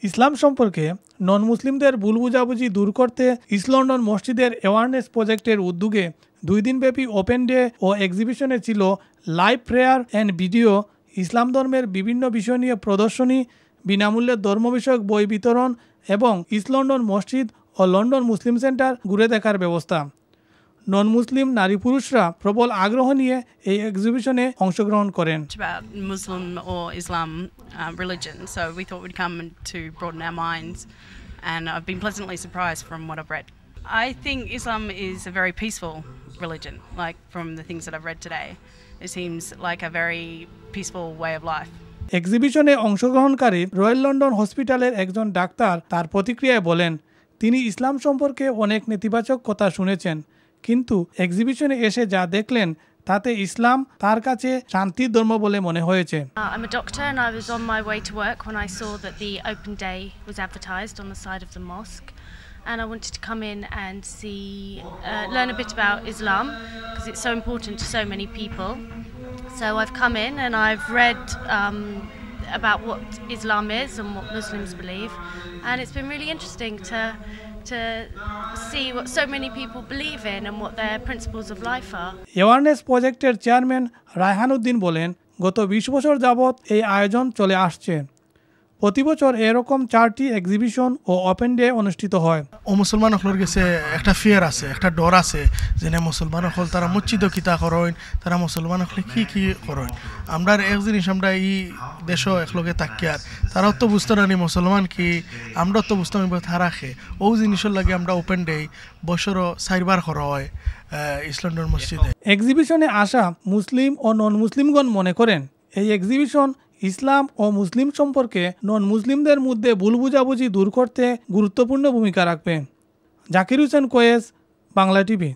ইসলাম সম্পর্কে নন মুসলিমদের ভুল বুঝাবুঝি দূর করতে ইস্ট লন্ডন মসজিদের অ্যাওয়ারনেস প্রজেক্টের উদ্যোগে 2 দিনব্যাপী ওপেন ডে ও এক্সিবিশনে ছিল লাইভ প্রেয়ার অ্যান্ড ভিডিও, ইসলাম ধর্মের বিভিন্ন বিষয় নিয়ে প্রদর্শনী, বিনামূল্যে ধর্ম বিষয়ক বই বিতরণ এবং ইস্ট লন্ডন মসজিদ ও লন্ডন মুসলিম সেন্টার ঘুরে দেখার ব্যবস্থা। নন মুসলিম নারী পুরুষরা প্রবল আগ্রহ নিয়ে এই এক্সিবিশনে অংশগ্রহণ করেন। About Muslim or Islam religion, so we thought we'd come to broaden our minds, and I've been pleasantly surprised from what I've read. I think Islam is a very peaceful religion, like from the things that I've read today. It seems like a very peaceful way of life. এক্সিবিশনে অংশগ্রহণকারী royal London হসপিটালের একজন doctor তার প্রতিক্রিয়ায় বলেন, তিনি ইসলাম সম্পর্কে অনেক নেতিবাচক কথা শুনেছেন, কিন্তু এক্সিবিশনে এসে যা দেখলেন তাতে ইসলাম তার কাছে শান্তির ধর্ম বলে মনে হয়েছে। I'm a doctor and I was on my way to work when I saw that the open day was advertised on the side of the mosque, and I wanted to come in and learn a bit about Islam because it's so important to so many people. So I've come in and I've read about what Islam is and what Muslims believe, and it's been really interesting to see what so many people believe in and what their principles of life are. Awareness প্রজেক্টের chairman Raihan Uddin বলেন, গত 20 বছর যাবৎ এই আয়োজন চলে আসছে। প্রতি বছর এরকম 4টি এক্সিবিশন ও ওপেন ডে অনুষ্ঠিত হয়। ও মুসলমান হকলের কাছে একটা ফিয়ার আছে, একটা ডর আছে, যেনে মুসলমান হল তারা মসজিদ কিতা করেন, তারা মুসলমান হলে কি কি করেন। আমরা এক জিনিস আমরা এই দেশ একলগে তাকিয়ার তারাও তো বুঝতে নানি মুসলমান কি, আমরা তো বুঝতাম তারা খে ও জিনিসের লাগে আমরা ওপেন ডে বছরও 4বার করা হয় ইস্ট লন্ডন মসজিদে। এক্সিবিশনে আসা মুসলিম ও নন মুসলিমগণ মনে করেন এই এক্সিবিশন ইসলাম ও মুসলিম সম্পর্কে নন মুসলিমদের মধ্যে ভুল বুঝাবুঝি দূর করতে গুরুত্বপূর্ণ ভূমিকা রাখবে। জাকির হোসেন কোয়েস, বাংলা টিভি।